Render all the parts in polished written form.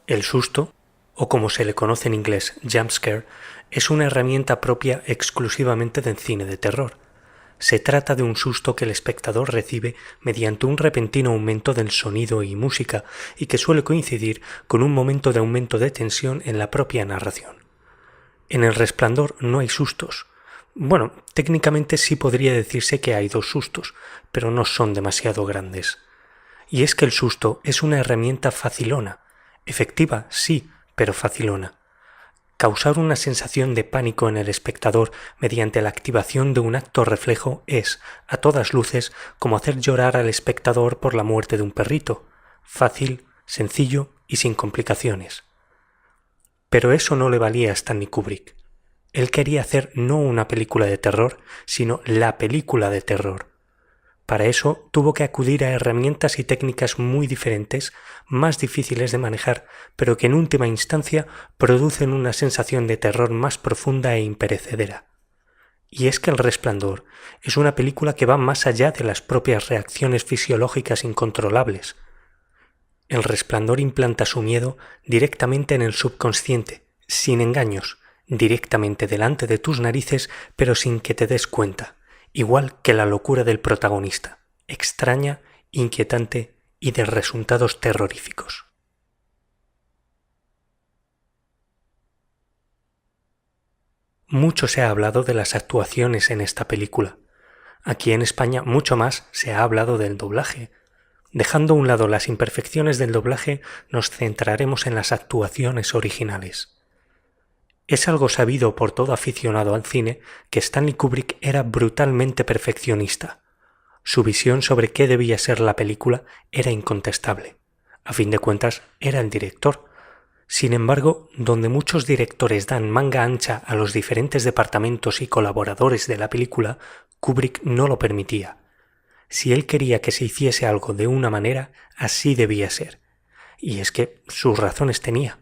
El susto, o como se le conoce en inglés, jump scare, es una herramienta propia exclusivamente del cine de terror. Se trata de un susto que el espectador recibe mediante un repentino aumento del sonido y música y que suele coincidir con un momento de aumento de tensión en la propia narración. En El Resplandor no hay sustos. Bueno, técnicamente sí podría decirse que hay dos sustos, pero no son demasiado grandes. Y es que el susto es una herramienta facilona. Efectiva, sí, pero facilona. Causar una sensación de pánico en el espectador mediante la activación de un acto reflejo es, a todas luces, como hacer llorar al espectador por la muerte de un perrito. Fácil, sencillo y sin complicaciones. Pero eso no le valía a Stanley Kubrick. Él quería hacer no una película de terror, sino la película de terror. Para eso tuvo que acudir a herramientas y técnicas muy diferentes, más difíciles de manejar, pero que en última instancia producen una sensación de terror más profunda e imperecedera. Y es que El Resplandor es una película que va más allá de las propias reacciones fisiológicas incontrolables. El Resplandor implanta su miedo directamente en el subconsciente, sin engaños, directamente delante de tus narices, pero sin que te des cuenta. Igual que la locura del protagonista, extraña, inquietante y de resultados terroríficos. Mucho se ha hablado de las actuaciones en esta película. Aquí en España mucho más se ha hablado del doblaje. Dejando a un lado las imperfecciones del doblaje, nos centraremos en las actuaciones originales. Es algo sabido por todo aficionado al cine que Stanley Kubrick era brutalmente perfeccionista. Su visión sobre qué debía ser la película era incontestable. A fin de cuentas, era el director. Sin embargo, donde muchos directores dan manga ancha a los diferentes departamentos y colaboradores de la película, Kubrick no lo permitía. Si él quería que se hiciese algo de una manera, así debía ser. Y es que sus razones tenía.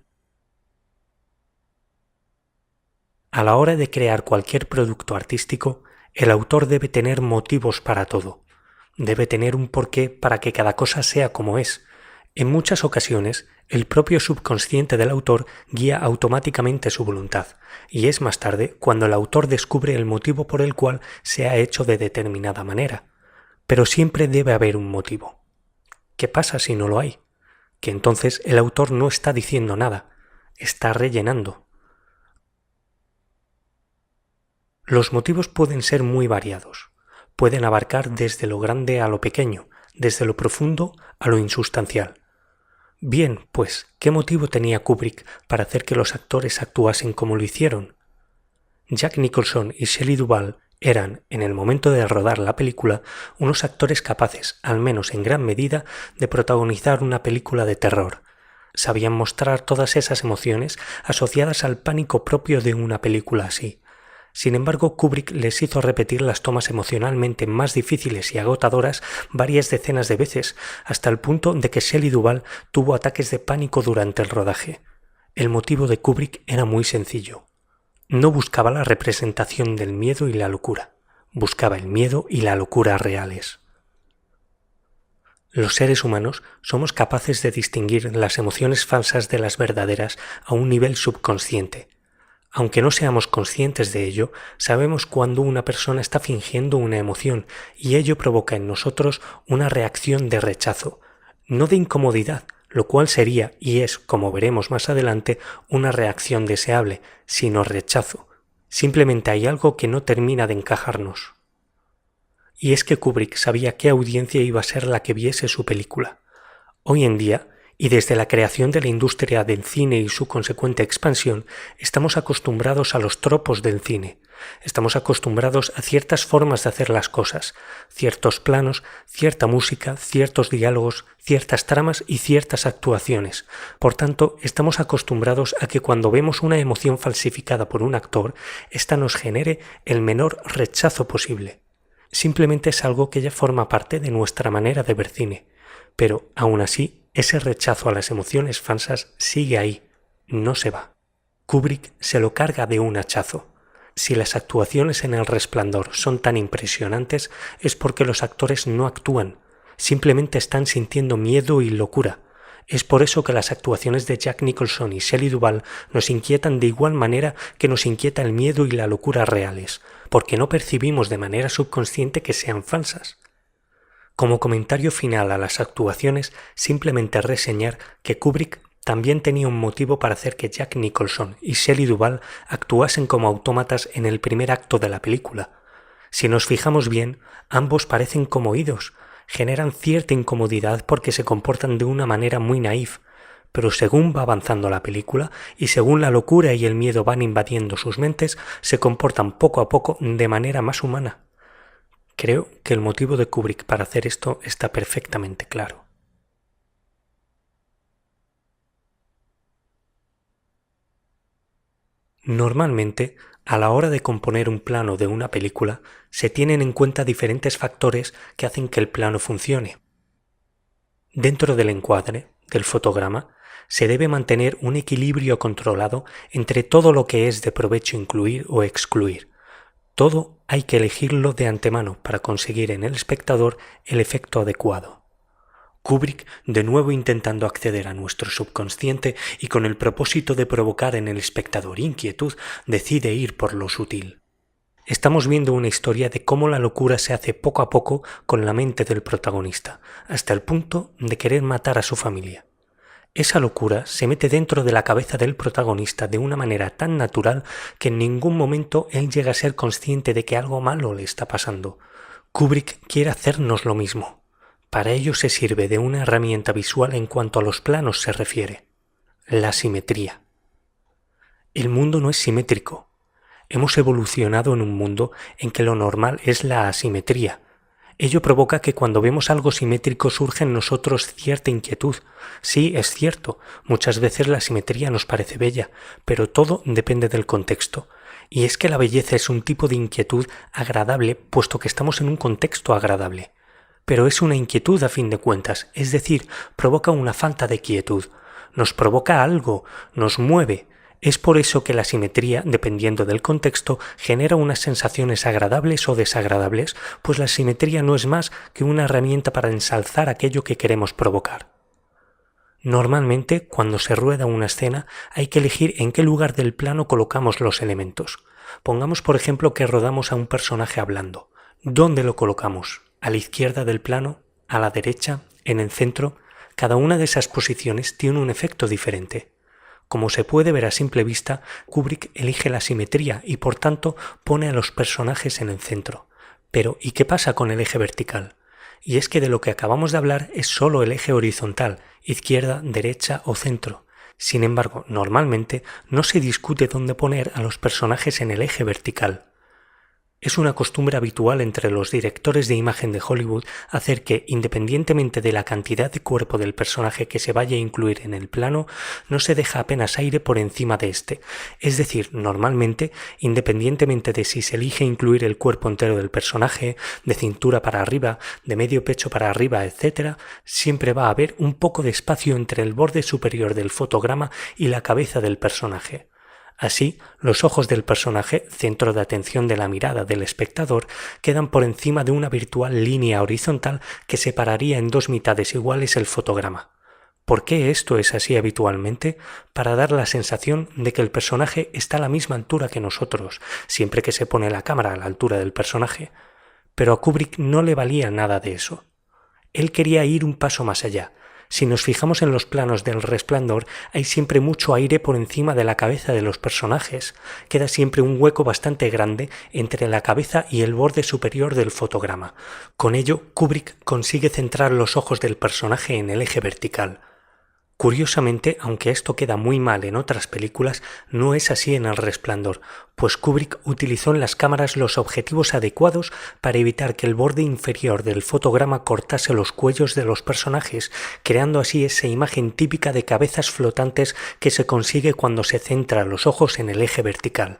A la hora de crear cualquier producto artístico, el autor debe tener motivos para todo. Debe tener un porqué para que cada cosa sea como es. En muchas ocasiones, el propio subconsciente del autor guía automáticamente su voluntad, y es más tarde cuando el autor descubre el motivo por el cual se ha hecho de determinada manera. Pero siempre debe haber un motivo. ¿Qué pasa si no lo hay? Que entonces el autor no está diciendo nada, está rellenando. Los motivos pueden ser muy variados. Pueden abarcar desde lo grande a lo pequeño, desde lo profundo a lo insustancial. Bien, pues, ¿qué motivo tenía Kubrick para hacer que los actores actuasen como lo hicieron? Jack Nicholson y Shelley Duvall eran, en el momento de rodar la película, unos actores capaces, al menos en gran medida, de protagonizar una película de terror. Sabían mostrar todas esas emociones asociadas al pánico propio de una película así. Sin embargo, Kubrick les hizo repetir las tomas emocionalmente más difíciles y agotadoras varias decenas de veces, hasta el punto de que Shelley Duvall tuvo ataques de pánico durante el rodaje. El motivo de Kubrick era muy sencillo. No buscaba la representación del miedo y la locura, buscaba el miedo y la locura reales. Los seres humanos somos capaces de distinguir las emociones falsas de las verdaderas a un nivel subconsciente. Aunque no seamos conscientes de ello, sabemos cuando una persona está fingiendo una emoción y ello provoca en nosotros una reacción de rechazo, no de incomodidad, lo cual sería, y es, como veremos más adelante, una reacción deseable, sino rechazo. Simplemente hay algo que no termina de encajarnos. Y es que Kubrick sabía qué audiencia iba a ser la que viese su película. Hoy en día, y desde la creación de la industria del cine y su consecuente expansión, estamos acostumbrados a los tropos del cine. Estamos acostumbrados a ciertas formas de hacer las cosas, ciertos planos, cierta música, ciertos diálogos, ciertas tramas y ciertas actuaciones. Por tanto, estamos acostumbrados a que cuando vemos una emoción falsificada por un actor, ésta nos genere el menor rechazo posible. Simplemente es algo que ya forma parte de nuestra manera de ver cine. Pero, aún así, ese rechazo a las emociones falsas sigue ahí, no se va. Kubrick se lo carga de un hachazo. Si las actuaciones en El Resplandor son tan impresionantes es porque los actores no actúan, simplemente están sintiendo miedo y locura. Es por eso que las actuaciones de Jack Nicholson y Shelley Duvall nos inquietan de igual manera que nos inquieta el miedo y la locura reales, porque no percibimos de manera subconsciente que sean falsas. Como comentario final a las actuaciones, simplemente reseñar que Kubrick también tenía un motivo para hacer que Jack Nicholson y Shelley Duvall actuasen como autómatas en el primer acto de la película. Si nos fijamos bien, ambos parecen conmovidos, generan cierta incomodidad porque se comportan de una manera muy naif, pero según va avanzando la película y según la locura y el miedo van invadiendo sus mentes, se comportan poco a poco de manera más humana. Creo que el motivo de Kubrick para hacer esto está perfectamente claro. Normalmente, a la hora de componer un plano de una película, se tienen en cuenta diferentes factores que hacen que el plano funcione. Dentro del encuadre, del fotograma, se debe mantener un equilibrio controlado entre todo lo que es de provecho incluir o excluir. Todo hay que elegirlo de antemano para conseguir en el espectador el efecto adecuado. Kubrick, de nuevo intentando acceder a nuestro subconsciente y con el propósito de provocar en el espectador inquietud, decide ir por lo sutil. Estamos viendo una historia de cómo la locura se hace poco a poco con la mente del protagonista, hasta el punto de querer matar a su familia. Esa locura se mete dentro de la cabeza del protagonista de una manera tan natural que en ningún momento él llega a ser consciente de que algo malo le está pasando. Kubrick quiere hacernos lo mismo. Para ello se sirve de una herramienta visual en cuanto a los planos se refiere: la simetría. El mundo no es simétrico. Hemos evolucionado en un mundo en que lo normal es la asimetría. Ello provoca que cuando vemos algo simétrico surge en nosotros cierta inquietud. Sí, es cierto, muchas veces la simetría nos parece bella, pero todo depende del contexto. Y es que la belleza es un tipo de inquietud agradable, puesto que estamos en un contexto agradable. Pero es una inquietud a fin de cuentas, es decir, provoca una falta de quietud. Nos provoca algo, nos mueve. Es por eso que la simetría, dependiendo del contexto, genera unas sensaciones agradables o desagradables, pues la simetría no es más que una herramienta para ensalzar aquello que queremos provocar. Normalmente, cuando se rueda una escena, hay que elegir en qué lugar del plano colocamos los elementos. Pongamos, por ejemplo, que rodamos a un personaje hablando. ¿Dónde lo colocamos? ¿A la izquierda del plano? ¿A la derecha? ¿En el centro? Cada una de esas posiciones tiene un efecto diferente. Como se puede ver a simple vista, Kubrick elige la simetría y por tanto pone a los personajes en el centro. Pero, ¿y qué pasa con el eje vertical? Y es que de lo que acabamos de hablar es solo el eje horizontal, izquierda, derecha o centro. Sin embargo, normalmente no se discute dónde poner a los personajes en el eje vertical. Es una costumbre habitual entre los directores de imagen de Hollywood hacer que, independientemente de la cantidad de cuerpo del personaje que se vaya a incluir en el plano, no se deja apenas aire por encima de este. Es decir, normalmente, independientemente de si se elige incluir el cuerpo entero del personaje, de cintura para arriba, de medio pecho para arriba, etc., siempre va a haber un poco de espacio entre el borde superior del fotograma y la cabeza del personaje. Así, los ojos del personaje, centro de atención de la mirada del espectador, quedan por encima de una virtual línea horizontal que separaría en dos mitades iguales el fotograma. ¿Por qué esto es así habitualmente? Para dar la sensación de que el personaje está a la misma altura que nosotros, siempre que se pone la cámara a la altura del personaje. Pero a Kubrick no le valía nada de eso. Él quería ir un paso más allá. Si nos fijamos en los planos del Resplandor, hay siempre mucho aire por encima de la cabeza de los personajes. Queda siempre un hueco bastante grande entre la cabeza y el borde superior del fotograma. Con ello, Kubrick consigue centrar los ojos del personaje en el eje vertical. Curiosamente, aunque esto queda muy mal en otras películas, no es así en El Resplandor, pues Kubrick utilizó en las cámaras los objetivos adecuados para evitar que el borde inferior del fotograma cortase los cuellos de los personajes, creando así esa imagen típica de cabezas flotantes que se consigue cuando se centra los ojos en el eje vertical.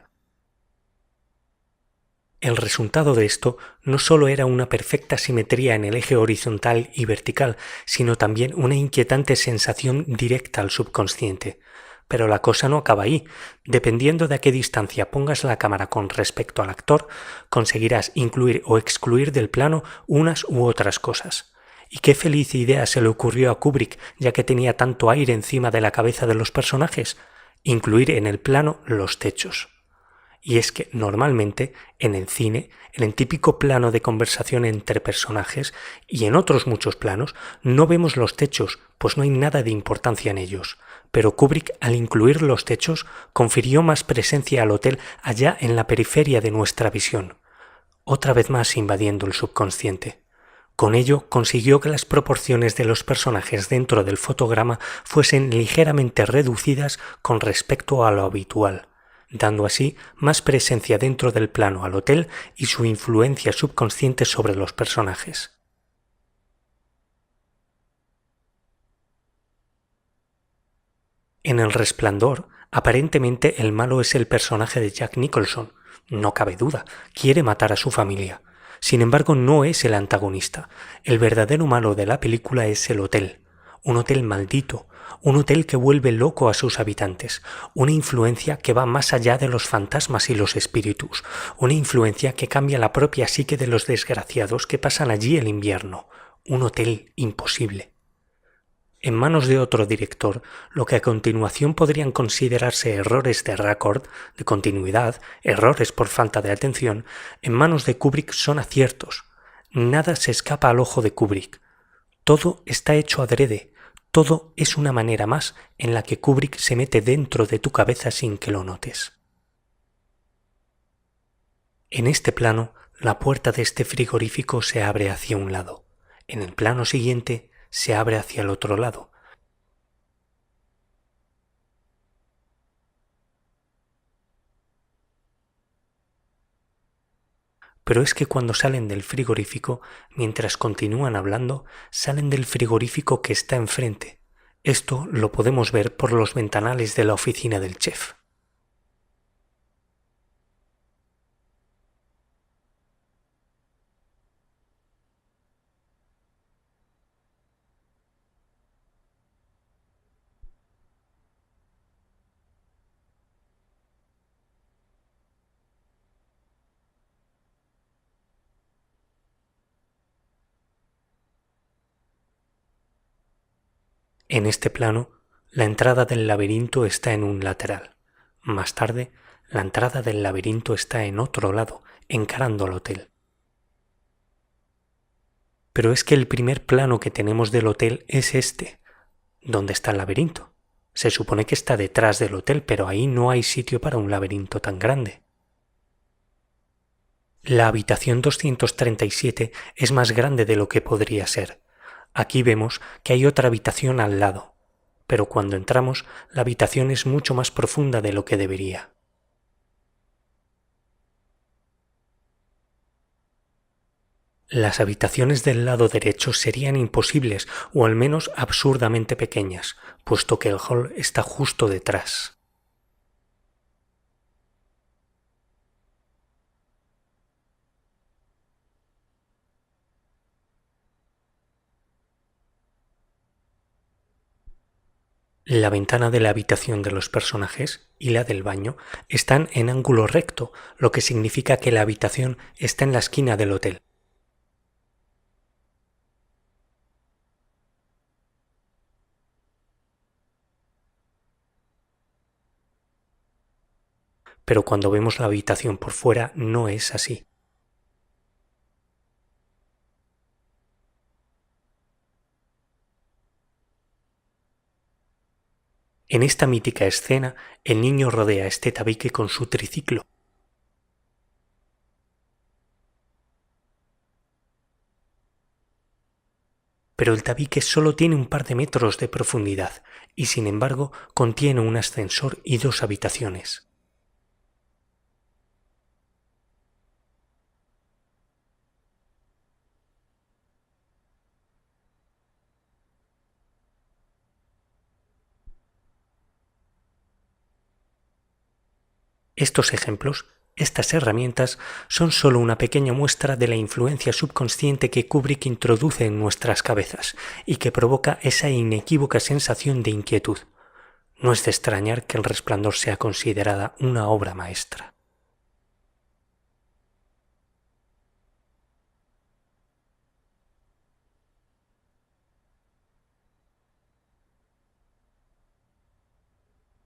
El resultado de esto no solo era una perfecta simetría en el eje horizontal y vertical, sino también una inquietante sensación directa al subconsciente. Pero la cosa no acaba ahí. Dependiendo de a qué distancia pongas la cámara con respecto al actor, conseguirás incluir o excluir del plano unas u otras cosas. Y qué feliz idea se le ocurrió a Kubrick, ya que tenía tanto aire encima de la cabeza de los personajes, incluir en el plano los techos. Y es que normalmente en el cine, en el típico plano de conversación entre personajes y en otros muchos planos, no vemos los techos, pues no hay nada de importancia en ellos. Pero Kubrick, al incluir los techos, confirió más presencia al hotel allá en la periferia de nuestra visión, otra vez más invadiendo el subconsciente. Con ello consiguió que las proporciones de los personajes dentro del fotograma fuesen ligeramente reducidas con respecto a lo habitual, dando así más presencia dentro del plano al hotel y su influencia subconsciente sobre los personajes. En El Resplandor, aparentemente el malo es el personaje de Jack Nicholson. No cabe duda, quiere matar a su familia. Sin embargo, no es el antagonista. El verdadero malo de la película es el hotel. Un hotel maldito, un hotel que vuelve loco a sus habitantes, una influencia que va más allá de los fantasmas y los espíritus, una influencia que cambia la propia psique de los desgraciados que pasan allí el invierno, un hotel imposible. En manos de otro director, lo que a continuación podrían considerarse errores de raccord, de continuidad, errores por falta de atención, en manos de Kubrick son aciertos. Nada se escapa al ojo de Kubrick. Todo está hecho adrede, todo es una manera más en la que Kubrick se mete dentro de tu cabeza sin que lo notes. En este plano, la puerta de este frigorífico se abre hacia un lado. En el plano siguiente, se abre hacia el otro lado. Pero es que cuando salen del frigorífico, mientras continúan hablando, salen del frigorífico que está enfrente. Esto lo podemos ver por los ventanales de la oficina del chef. En este plano, la entrada del laberinto está en un lateral. Más tarde, la entrada del laberinto está en otro lado, encarando al hotel. Pero es que el primer plano que tenemos del hotel es este. ¿Dónde está el laberinto? Se supone que está detrás del hotel, pero ahí no hay sitio para un laberinto tan grande. La habitación 237 es más grande de lo que podría ser. Aquí vemos que hay otra habitación al lado, pero cuando entramos la habitación es mucho más profunda de lo que debería. Las habitaciones del lado derecho serían imposibles o al menos absurdamente pequeñas, puesto que el hall está justo detrás. La ventana de la habitación de los personajes y la del baño están en ángulo recto, lo que significa que la habitación está en la esquina del hotel. Pero cuando vemos la habitación por fuera no es así. En esta mítica escena, el niño rodea este tabique con su triciclo. Pero el tabique solo tiene un par de metros de profundidad y sin embargo contiene un ascensor y dos habitaciones. Estos ejemplos, estas herramientas, son solo una pequeña muestra de la influencia subconsciente que Kubrick introduce en nuestras cabezas y que provoca esa inequívoca sensación de inquietud. No es de extrañar que El Resplandor sea considerada una obra maestra.